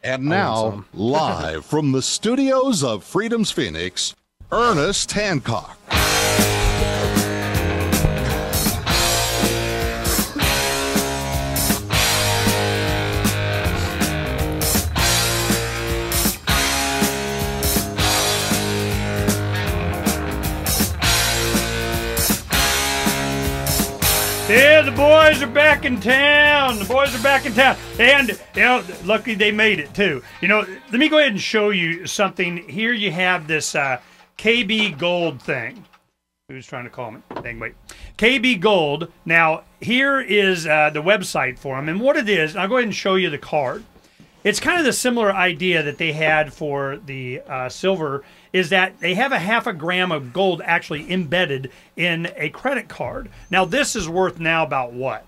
And now, live from the studios of Freedom's Phoenix, Ernest Hancock. Yeah, the boys are back in town. The boys are back in town. And, you know, luckily they made it, too. You know, let me go ahead and show you something. Here you have this KB Gold thing. Who's trying to call me? Dang, wait. KB Gold. Now, here is the website for them. And what it is, I'll go ahead and show you the card. It's kind of the similar idea that they had for the silver, is that they have a half a gram of gold actually embedded in a credit card. Now, this is worth now about what?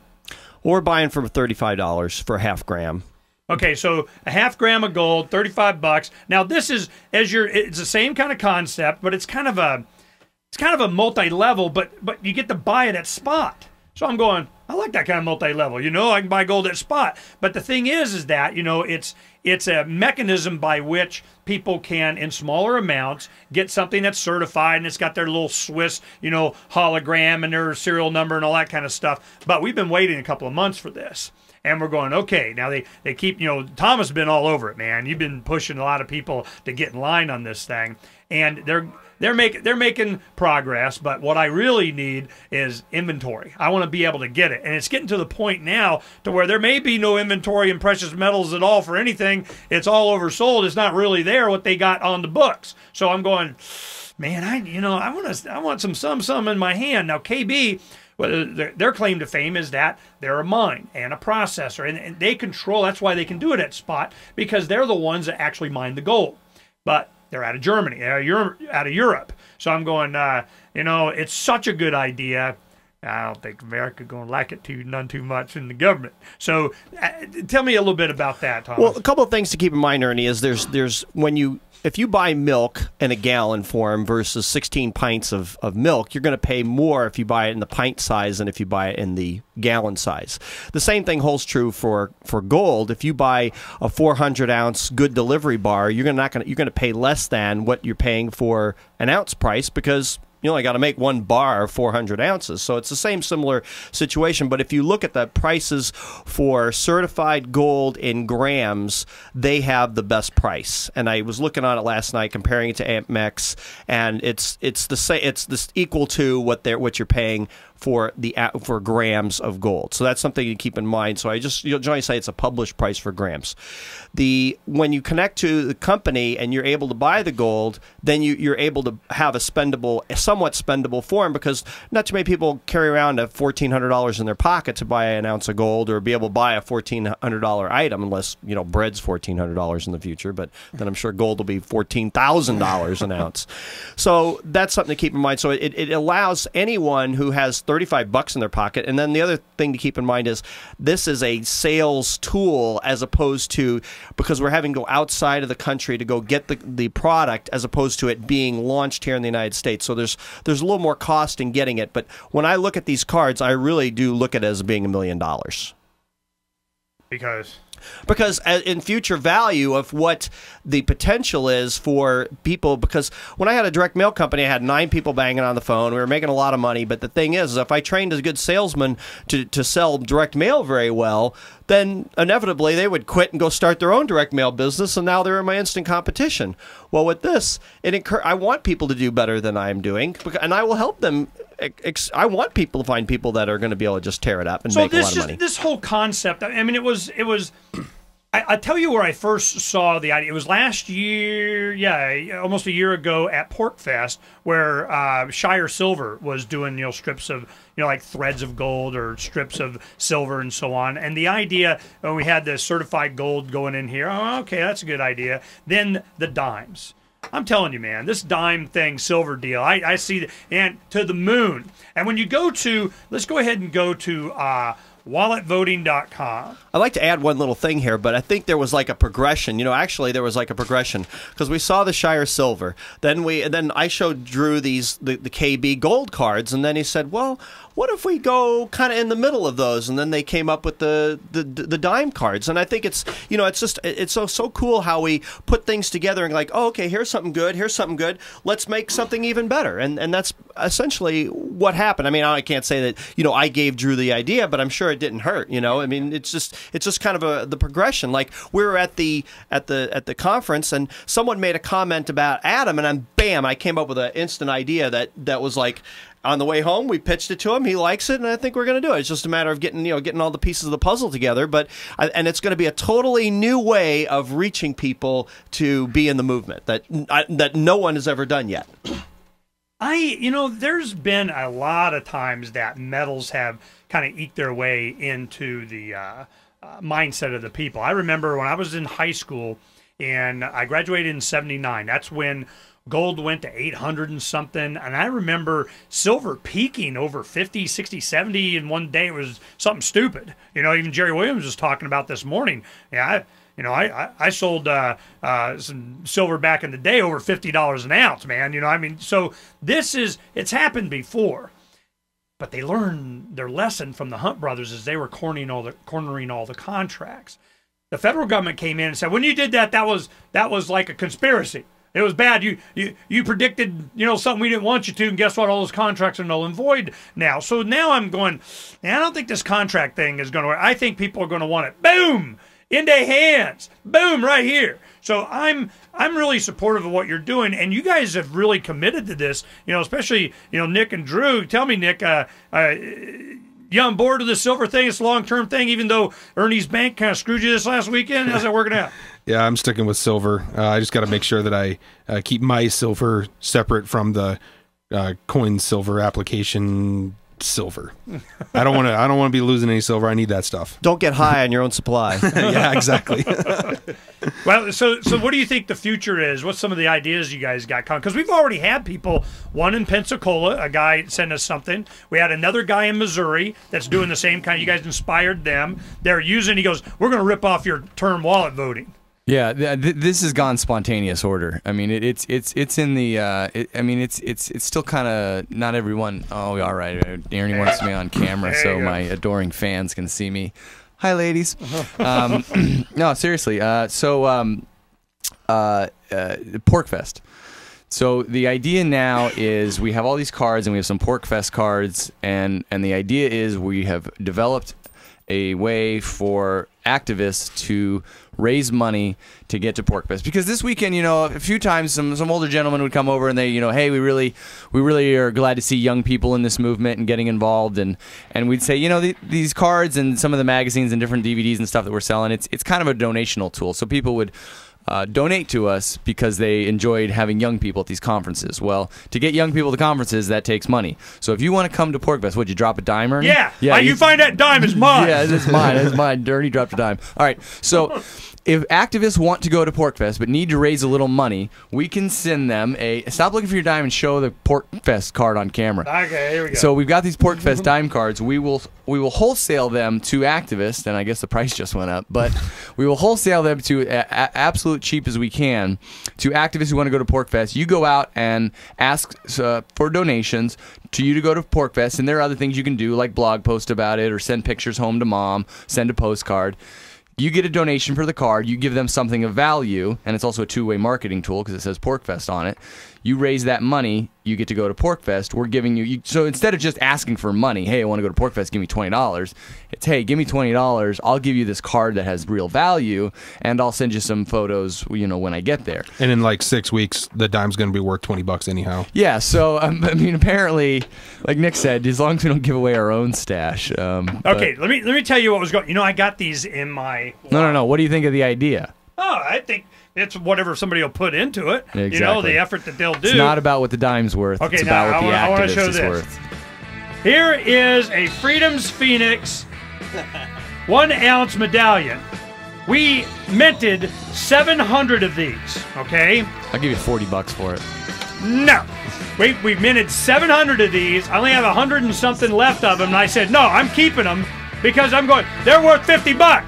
We're buying for $35 for a half gram. Okay, so a half gram of gold, $35. Now, this is it's the same kind of concept, but it's kind of a multi-level, but you get to buy it at spot. So I'm going, I like that kind of multi-level. You know, I can buy gold at spot. But the thing is that, you know, it's a mechanism by which people can, in smaller amounts, get something that's certified, and it's got their little Swiss, you know, hologram and their serial number and all that kind of stuff. But we've been waiting a couple of months for this. And we're going, okay, now they keep, you know, Thomas has been all over it, man. You've been pushing a lot of people to get in line on this thing. And they're making progress, but what I really need is inventory. I want to be able to get it. And it's getting to the point now to where there may be no inventory in precious metals at all for anything. It's all oversold. It's not really there what they got on the books. So I'm going, man, I want some in my hand. Now KB, well, their claim to fame is that they're a mine and a processor, and they control. That's why they can do it at spot, because they're the ones that actually mine the gold. But they're out of Germany, out of Europe. So I'm going, you know, it's such a good idea. I don't think America's going to like it none too much in the government. So tell me a little bit about that, Thomas. Well, a couple of things to keep in mind, Ernie, is if you buy milk in a gallon form versus 16 pints of milk, you're going to pay more if you buy it in the pint size than if you buy it in the gallon size. The same thing holds true for gold. If you buy a 400-ounce good delivery bar, you're going to pay less than what you're paying for an ounce price, because you only got to make one bar of 400 ounces. So it's the same similar situation. But if you look at the prices for certified gold in grams, they have the best price. And I was looking on it last night, comparing it to AMEX, and it's equal to what you're paying for grams of gold. So that's something to keep in mind. So you'll generally say it's a published price for grams. When you connect to the company and you're able to buy the gold, then you're able to have a somewhat spendable form, because not too many people carry around $1,400 in their pocket to buy an ounce of gold or be able to buy a $1,400 item, unless, you know, bread's $1,400 in the future, but then I'm sure gold will be $14,000 an ounce. So that's something to keep in mind. So it allows anyone who has $35 in their pocket. And then the other thing to keep in mind is this is a sales tool, as opposed to, because we're having to go outside of the country to go get the product, as opposed to it being launched here in the United States. So there's a little more cost in getting it. But when I look at these cards, I really do look at it as being $1 million. Because in future value of what the potential is for people, because when I had a direct mail company, I had 9 people banging on the phone. We were making a lot of money. But the thing is, if I trained as a good salesman to sell direct mail very well, then inevitably they would quit and go start their own direct mail business, and now they're in my instant competition. Well, with this, I want people to do better than I'm doing, and I will help them. I want people to find people that are going to be able to just tear it up and make a lot of money. This whole concept, I mean, it was. I'll tell you where I first saw the idea. It was last year, almost a year ago at PorkFest, where Shire Silver was doing, you know, strips of, you know, like threads of gold or strips of silver and so on. And the idea, when we had the certified gold going in here, oh, okay, that's a good idea. Then the dimes. I'm telling you, man, this dime thing, silver deal, I see, and to the moon. And when you go to, let's go ahead and go to walletvoting.com. I'd like to add one little thing here, but I think there was like a progression. You know, actually there was like a progression, because we saw the Shire Silver. Then I showed Drew the KB gold cards, and then he said, well, what if we go kind of in the middle of those? And then they came up with the dime cards. And I think it's, you know, it's so cool how we put things together and like, oh, okay, here's something good, here's something good. Let's make something even better. And that's essentially what happened. I mean, I can't say that, you know, I gave Drew the idea, but I'm sure it didn't hurt, you know. I mean, it's just kind of the progression. Like, we were at the conference and someone made a comment about Adam, and I came up with an instant idea that was like, on the way home, we pitched it to him. He likes it, and I think we're going to do it. It's just a matter of getting all the pieces of the puzzle together. And it's going to be a totally new way of reaching people to be in the movement that no one has ever done yet. There's been a lot of times that medals have kind of eked their way into the mindset of the people. I remember when I was in high school, and I graduated in '79. That's when gold went to 800 and something, and I remember silver peaking over 50, 60, 70 in one day. It was something stupid. You know, even Jerry Williams was talking about this morning. Yeah, I sold some silver back in the day over $50 an ounce, man. You know, I mean, so it's happened before. But they learned their lesson from the Hunt brothers as they were cornering all the contracts. The federal government came in and said, when you did that was like a conspiracy. It was bad. You predicted, something we didn't want you to, and guess what? All those contracts are null and void now. So now I'm going, I don't think this contract thing is going to work. I think people are going to want it. Boom! In their hands. Boom! Right here. So I'm really supportive of what you're doing, and you guys have really committed to this. Especially Nick and Drew. Tell me, Nick, you on board with the silver thing? It's a long-term thing, even though Ernie's bank kind of screwed you this last weekend. How's that working out? Yeah, I'm sticking with silver. I just got to make sure that I keep my silver separate from the coin silver application silver. I don't want to be losing any silver. I need that stuff. Don't get high on your own supply. Yeah, exactly. Well, so what do you think the future is? What's some of the ideas you guys got coming? Because we've already had people, one in Pensacola, a guy sent us something. We had another guy in Missouri that's doing the same kind. You guys inspired them. They're using, he goes, we're going to rip off your term wallet voting. Yeah, this has gone spontaneous order. I mean, it's in the. It's still kind of not everyone. Oh, all right. Ernie wants me on camera so my adoring fans can see me. Hi, ladies. No, seriously. Pork Fest. So the idea now is we have all these cards, and we have some Pork Fest cards, and the idea is we have developed a way for activists to raise money to get to Pork Fest. Because this weekend, a few times some older gentlemen would come over and they, hey, we really are glad to see young people in this movement and getting involved, and we'd say, these cards and some of the magazines and different DVDs and stuff that we're selling, it's kind of a donational tool. So people would donate to us because they enjoyed having young people at these conferences. Well, to get young people to conferences, that takes money. So if you want to come to Pork Fest, would you drop a dime, Ernie? Yeah. You find that dime is mine. Yeah, it's mine. It's mine. Ernie dropped a dime. All right. So if activists want to go to Pork Fest but need to raise a little money, we can send them stop looking for your dime and show the Pork Fest card on camera. Okay, here we go. So we've got these Pork Fest dime cards. We will wholesale them to activists, and I guess the price just went up, but we will wholesale them to absolute cheap as we can to activists who want to go to Pork Fest. You go out and ask for donations to you to go to Pork Fest, and there are other things you can do, like blog post about it or send pictures home to mom, send a postcard. You get a donation for the card. You give them something of value, and it's also a two-way marketing tool because it says Pork Fest on it. You raise that money. You get to go to Pork Fest. We're giving you so instead of just asking for money, hey, I want to go to Pork Fest, give me $20. It's, hey, give me $20. I'll give you this card that has real value, and I'll send you some photos, when I get there. And in like 6 weeks, the dime's going to be worth $20 anyhow. Yeah. So apparently, like Nick said, as long as we don't give away our own stash. Okay. Let me tell you what was going. I got these in my. No. What do you think of the idea? Oh, I think it's whatever somebody will put into it. Exactly. The effort that they'll do. It's not about what the dime's worth. Okay, it's about what the activist is this. worth. Here is a Freedom's Phoenix 1 ounce medallion. We minted 700 of these, okay? I'll give you $40 for it. No. We minted 700 of these. I only have 100 and something left of them, and I said, no, I'm keeping them because I'm going, they're worth $50.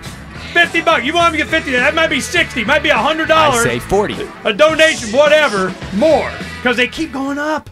$50. You want them to get 50? That might be 60. Might be $100. I say 40. A donation, whatever, more, because they keep going up.